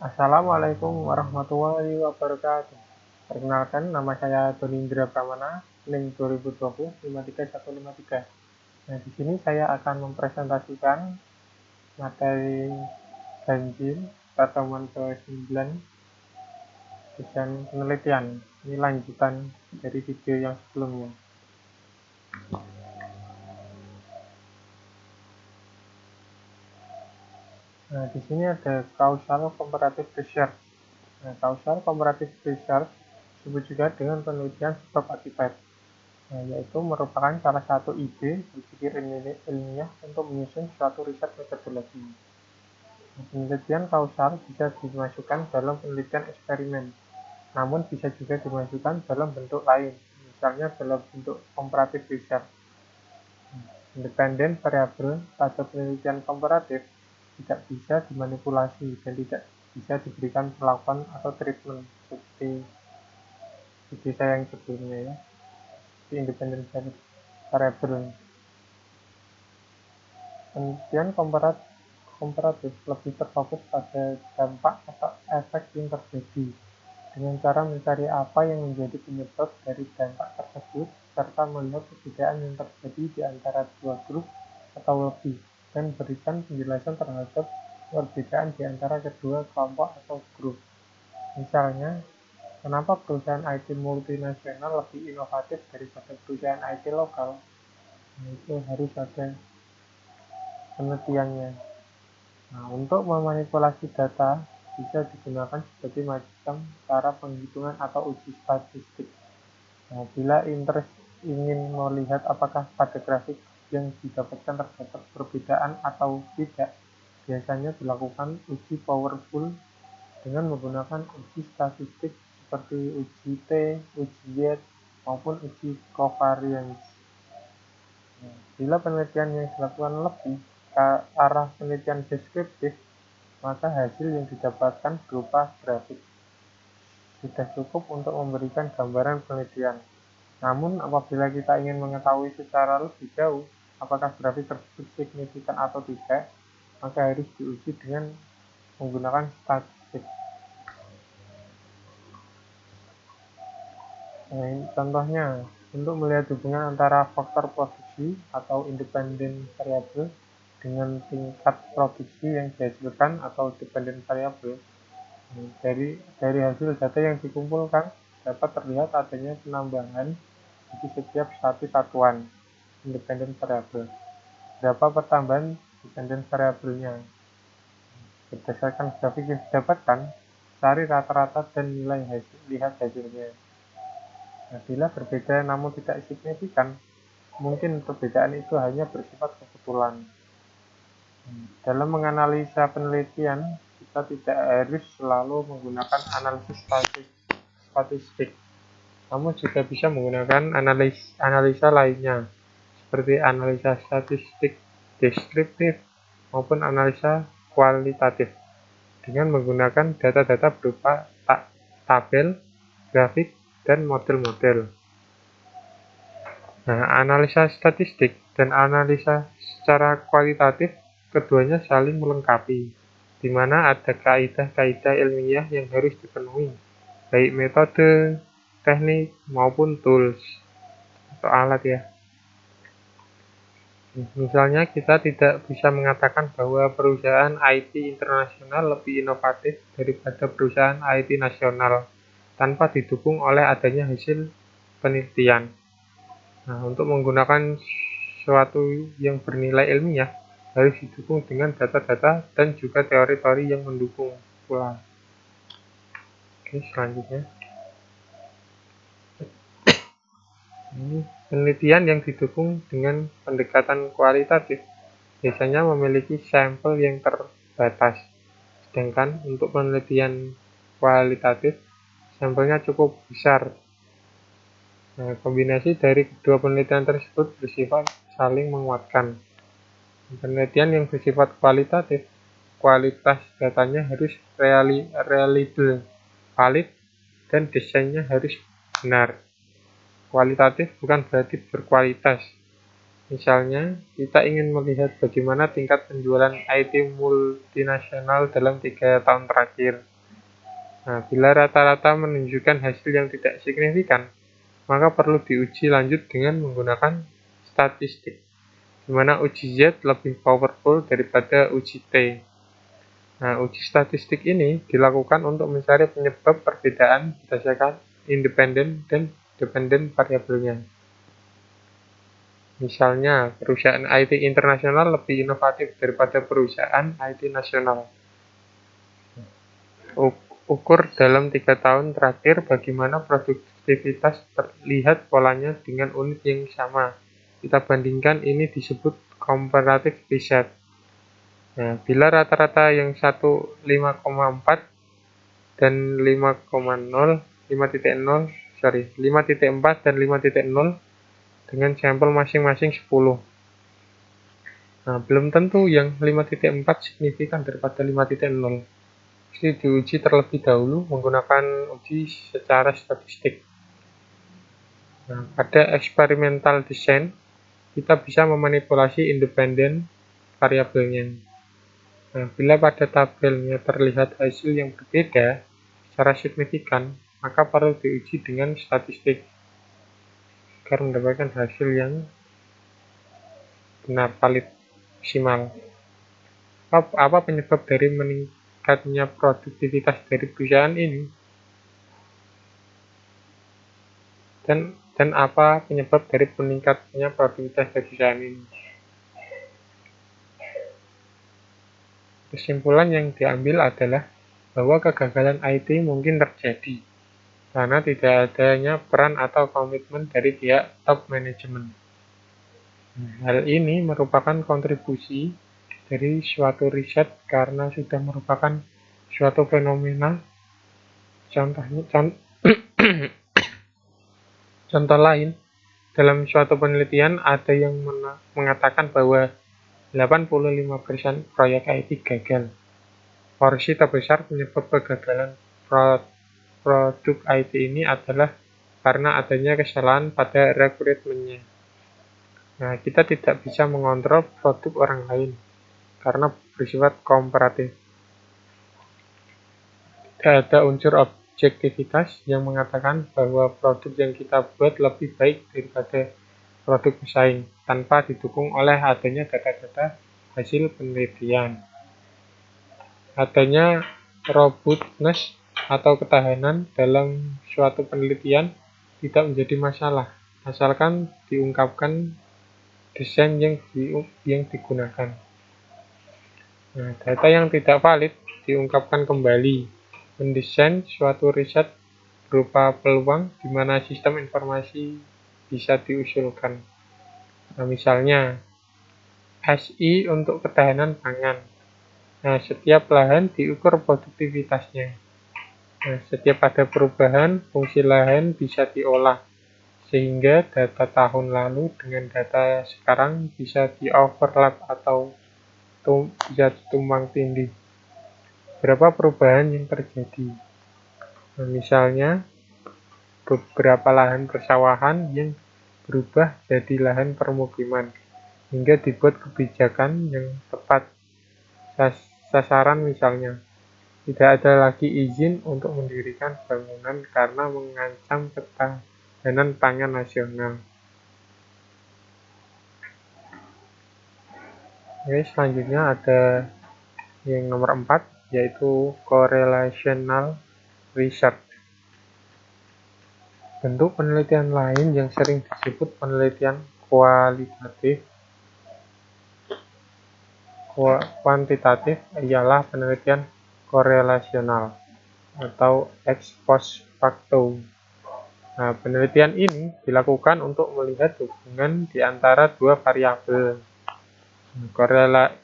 Assalamualaikum warahmatullahi wabarakatuh. Perkenalkan, nama saya Doni Indra Pramana, NIM 2020-53153. Nah, di sini saya akan mempresentasikan materi ganjil pertemuan ke-9 desain penelitian. Ini lanjutan dari video yang sebelumnya. Nah, di sini ada causal comparative research. Nah, causal comparative research disebut juga dengan penelitian sebab akibat. Nah, yaitu merupakan salah satu ide berpikir ilmiah untuk menyusun suatu riset metodologi. Nah, penelitian kausal bisa dimasukkan dalam penelitian eksperimen, namun bisa juga dimasukkan dalam bentuk lain, misalnya dalam bentuk comparative research. Independen variabel pada penelitian komparatif tidak bisa dimanipulasi dan tidak bisa diberikan perlakuan atau treatment seperti ide saya yang sebelumnya ya. Independent variable. Penelitian komparatif lebih terfokus pada dampak atau efek yang terjadi dengan cara mencari apa yang menjadi penyebab dari dampak tersebut serta melihat perbedaan yang terjadi di antara dua grup atau lebih dan berikan penjelasan terhadap perbedaan di antara kedua kelompok atau grup. Misalnya, kenapa perusahaan IT multinasional lebih inovatif daripada perusahaan IT lokal? Nah, itu harus ada penelitiannya. Nah, untuk memanipulasi data bisa digunakan sebagai macam cara penghitungan atau uji statistik. Nah, bila interest ingin melihat apakah pada grafik yang didapatkan terdapat perbedaan atau tidak, biasanya dilakukan uji powerful dengan menggunakan uji statistik seperti uji T, uji Y, maupun uji covariance. Nah, bila penelitian yang dilakukan lebih ke arah penelitian deskriptif, maka hasil yang didapatkan berupa grafik. Sudah cukup untuk memberikan gambaran penelitian. Namun, apabila kita ingin mengetahui secara lebih jauh apakah grafik tersebut signifikan atau tidak, maka harus diuji dengan menggunakan statistik. Nah, contohnya, untuk melihat hubungan antara faktor produksi atau independent variable dengan tingkat produksi yang dihasilkan atau dependent variable. Dari hasil data yang dikumpulkan dapat terlihat adanya penambahan di setiap satu satuan independent variable. Berapa pertambahan dependent variabelnya? Berdasarkan grafik yang didapatkan, cari rata-rata dan lihat hasilnya. Nah, bila berbeda namun tidak signifikan, mungkin perbedaan itu hanya bersifat kebetulan. Dalam menganalisa penelitian, kita tidak harus selalu menggunakan analisis statistik, namun juga bisa menggunakan analisa lainnya, seperti analisa statistik deskriptif maupun analisa kualitatif, dengan menggunakan data-data berupa tabel, grafik, dan model-model. Nah, analisa statistik dan analisa secara kualitatif keduanya saling melengkapi, di mana ada kaidah-kaidah ilmiah yang harus dipenuhi, baik metode, teknik, maupun tools atau alat ya. Misalnya, kita tidak bisa mengatakan bahwa perusahaan IT internasional lebih inovatif daripada perusahaan IT nasional tanpa didukung oleh adanya hasil penelitian. Nah, untuk menggunakan sesuatu yang bernilai ilmiah harus didukung dengan data-data dan juga teori-teori yang mendukung pula. Oke, selanjutnya. Ini penelitian yang didukung dengan pendekatan kualitatif biasanya memiliki sampel yang terbatas, sedangkan untuk penelitian kualitatif sampelnya cukup besar. Nah, kombinasi dari kedua penelitian tersebut bersifat saling menguatkan. Penelitian yang bersifat kualitatif, kualitas datanya harus reliable, valid, dan desainnya harus benar. Kualitatif bukan berarti berkualitas. Misalnya, kita ingin melihat bagaimana tingkat penjualan IT multinasional dalam 3 tahun terakhir. Nah, bila rata-rata menunjukkan hasil yang tidak signifikan, maka perlu diuji lanjut dengan menggunakan statistik, di mana uji Z lebih powerful daripada uji T. Nah, uji statistik ini dilakukan untuk mencari penyebab perbedaan berdasarkan independen dan dependen variabelnya. Misalnya, perusahaan IT internasional lebih inovatif daripada perusahaan IT nasional. Ukur dalam 3 tahun terakhir bagaimana produktivitas terlihat polanya dengan unit yang sama. Kita bandingkan, ini disebut comparative research. Nah, bila rata-rata yang satu 5,4 dan 5,4 dan 5.0 dengan sampel masing-masing 10. Nah, belum tentu yang 5.4 signifikan daripada 5.0. Mesti diuji terlebih dahulu menggunakan uji secara statistik. Nah, pada eksperimental design, kita bisa memanipulasi independen variabelnya. Nah, bila pada tabelnya terlihat hasil yang berbeda secara signifikan, maka perlu diuji dengan statistik agar mendapatkan hasil yang benar, valid, maksimal. Apa penyebab dari meningkatnya produktivitas dari perusahaan ini? Dan apa penyebab dari meningkatnya produktivitas dari perusahaan ini? Kesimpulan yang diambil adalah bahwa kegagalan IT mungkin terjadi karena tidak adanya peran atau komitmen dari pihak top manajemen. Hal ini merupakan kontribusi dari suatu riset karena sudah merupakan suatu fenomena. Contoh lain, dalam suatu penelitian ada yang mengatakan bahwa 85% proyek IT gagal. Porsi terbesar penyebab kegagalan produk IT ini adalah karena adanya kesalahan pada rekrutmennya. Nah, kita tidak bisa mengontrol produk orang lain karena bersifat komparatif. Tidak ada unsur objektivitas yang mengatakan bahwa produk yang kita buat lebih baik daripada produk pesaing tanpa didukung oleh adanya data-data hasil penelitian. Adanya robustness atau ketahanan dalam suatu penelitian tidak menjadi masalah, asalkan diungkapkan desain yang digunakan. Nah, data yang tidak valid diungkapkan kembali. Mendesain suatu riset berupa peluang di mana sistem informasi bisa diusulkan. Nah, misalnya SI untuk ketahanan pangan. Nah, setiap lahan diukur produktivitasnya. Nah, setiap ada perubahan, fungsi lahan bisa diolah, sehingga data tahun lalu dengan data sekarang bisa di-overlap atau bisa tumbang tindih. Berapa perubahan yang terjadi? Nah, misalnya, beberapa lahan persawahan yang berubah jadi lahan permukiman, hingga dibuat kebijakan yang tepat. Sasaran misalnya, tidak ada lagi izin untuk mendirikan bangunan karena mengancam ketahanan pangan nasional. Oke, selanjutnya ada yang nomor 4, yaitu correlational research. Bentuk penelitian lain yang sering disebut penelitian kuantitatif ialah penelitian korelasional atau ex post facto. Nah, penelitian ini dilakukan untuk melihat hubungan di antara dua variabel.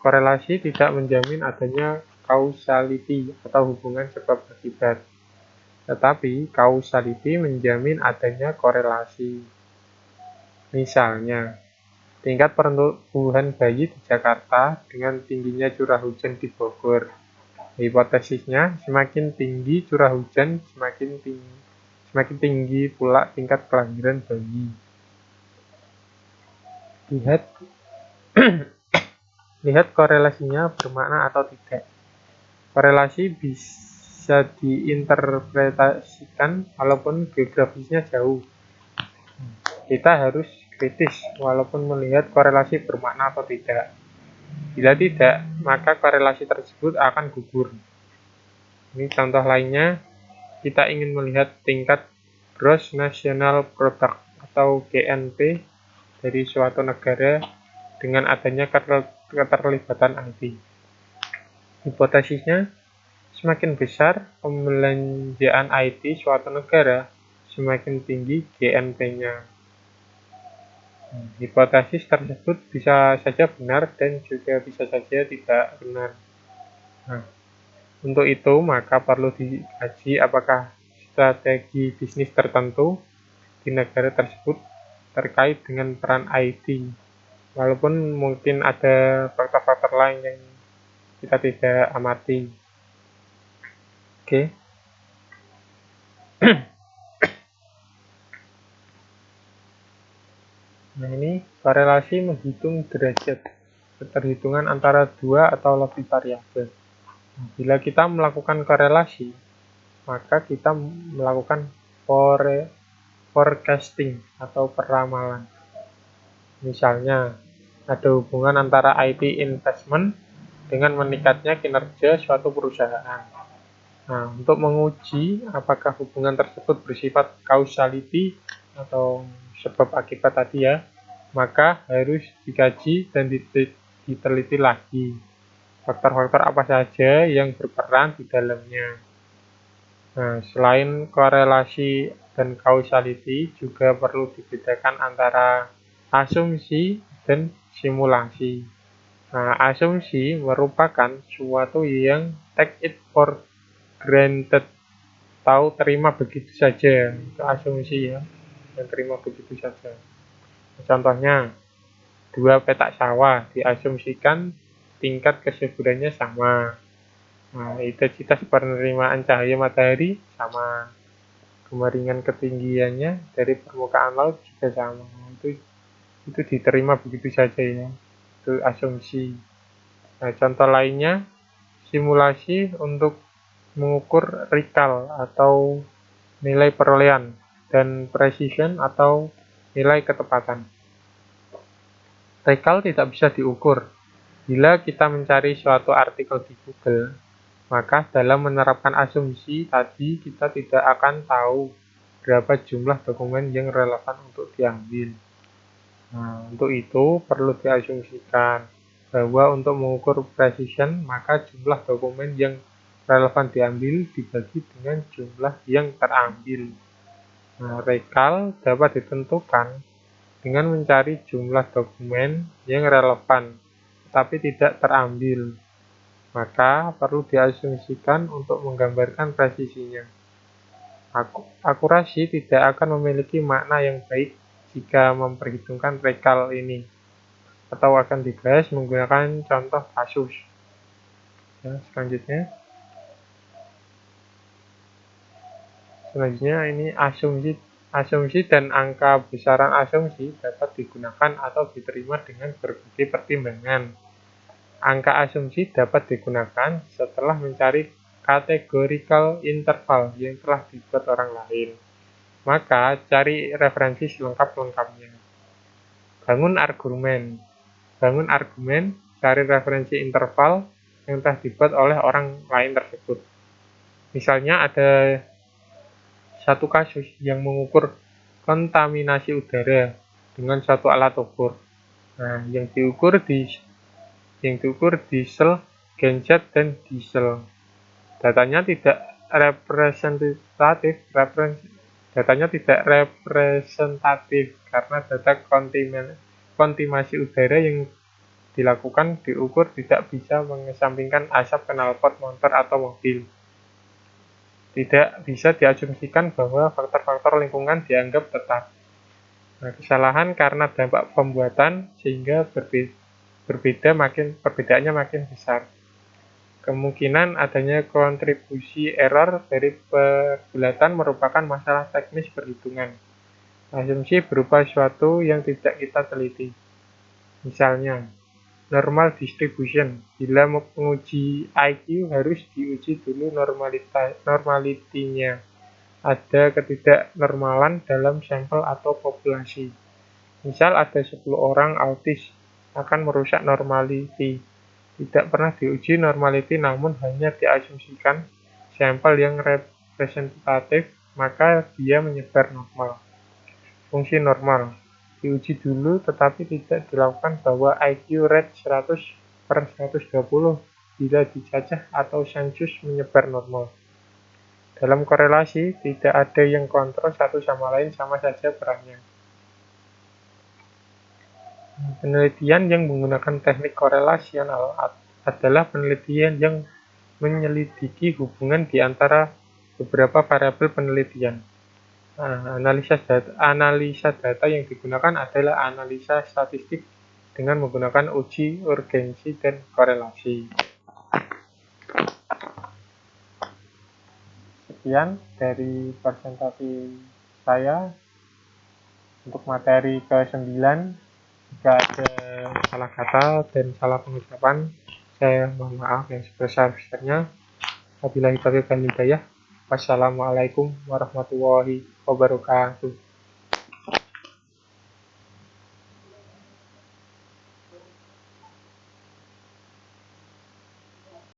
Korelasi tidak menjamin adanya causality atau hubungan sebab akibat, tetapi causality menjamin adanya korelasi. Misalnya, tingkat pertumbuhan bayi di Jakarta dengan tingginya curah hujan di Bogor. Hipotesisnya, semakin tinggi curah hujan, semakin tinggi pula tingkat kelahiran bayi. Lihat korelasinya bermakna atau tidak. Korelasi bisa diinterpretasikan walaupun geografisnya jauh. Kita harus kritis walaupun melihat korelasi bermakna atau tidak. Bila tidak, maka korelasi tersebut akan gugur. Ini contoh lainnya, kita ingin melihat tingkat Gross National Product atau GNP dari suatu negara dengan adanya keterlibatan IT. Hipotesisnya, semakin besar pembelanjaan IT suatu negara, semakin tinggi GNP-nya. Hipotesis tersebut bisa saja benar dan juga bisa saja tidak benar. Nah, untuk itu, maka perlu dikaji apakah strategi bisnis tertentu di negara tersebut terkait dengan peran IT. Walaupun mungkin ada faktor-faktor lain yang kita tidak amati. Oke. Nah, ini korelasi menghitung derajat keterhitungan antara dua atau lebih variabel. Bila kita melakukan korelasi, maka kita melakukan forecasting atau peramalan. Misalnya, ada hubungan antara IT investment dengan meningkatnya kinerja suatu perusahaan. Nah, untuk menguji apakah hubungan tersebut bersifat causality atau sebab akibat tadi ya, maka harus dikaji dan diteliti lagi faktor-faktor apa saja yang berperan di dalamnya. Nah, selain korelasi dan causality, juga perlu dibedakan antara asumsi dan simulasi. Nah, asumsi merupakan suatu yang take it for granted, tahu terima begitu saja. Itu asumsi ya, yang terima begitu saja. Contohnya, dua petak sawah diasumsikan tingkat kesuburannya sama. Nah, intensitas penerimaan cahaya matahari sama. Kemiringan ketinggiannya dari permukaan laut juga sama. Itu diterima begitu saja ya. Itu asumsi. Nah, contoh lainnya, simulasi untuk mengukur recall atau nilai perolehan dan precision atau nilai ketepatan. Recall tidak bisa diukur. Bila kita mencari suatu artikel di Google, maka dalam menerapkan asumsi tadi kita tidak akan tahu berapa jumlah dokumen yang relevan untuk diambil. Nah, untuk itu perlu diasumsikan bahwa untuk mengukur precision, maka jumlah dokumen yang relevan diambil dibagi dengan jumlah yang terambil. Nah, recall dapat ditentukan dengan mencari jumlah dokumen yang relevan, tapi tidak terambil. Maka perlu diasumsikan untuk menggambarkan presisinya. Akurasi tidak akan memiliki makna yang baik jika memperhitungkan recall ini, atau akan dibahas menggunakan contoh kasus. Ya, selanjutnya ini asumsi dan angka besaran asumsi dapat digunakan atau diterima dengan berbagai pertimbangan. Angka asumsi dapat digunakan setelah mencari categorical interval yang telah dibuat orang lain. Maka cari referensi selengkap-lengkapnya. Bangun argumen, cari referensi interval yang telah dibuat oleh orang lain tersebut. Misalnya ada satu kasus yang mengukur kontaminasi udara dengan suatu alat ukur. Nah, yang diukur diesel, genset, dan diesel. Datanya tidak representatif karena data kontaminasi udara yang diukur tidak bisa mengesampingkan asap knalpot motor atau mobil. Tidak bisa diasumsikan bahwa faktor-faktor lingkungan dianggap tetap. Nah, kesalahan karena dampak pembuatan sehingga perbedaannya makin besar. Kemungkinan adanya kontribusi error dari pergulatan merupakan masalah teknis perhitungan. Asumsi berupa suatu yang tidak kita teliti. Misalnya, normal distribution. Bila menguji IQ harus diuji dulu normalitinya. Ada ketidaknormalan dalam sampel atau populasi. Misal ada 10 orang autis akan merusak normality. Tidak pernah diuji normality namun hanya diasumsikan sampel yang representatif, maka dia menyebar normal. Fungsi normal diuji dulu tetapi tidak dilakukan bahwa IQ rate 100/120 bila dicacah atau sensus menyebar normal. Dalam korelasi, tidak ada yang kontrol satu sama lain sama saja perannya. Penelitian yang menggunakan teknik korelasional adalah penelitian yang menyelidiki hubungan di antara beberapa variabel penelitian. Analisa data yang digunakan adalah analisa statistik dengan menggunakan uji urgensi dan korelasi. Sekian dari presentasi saya untuk materi ke-9. Jika ada salah kata dan salah pengucapan, saya mohon maaf yang sebesar-besarnya. Wabillahi taufiq wal hidayah. Wassalamualaikum warahmatullahi wabarakatuh.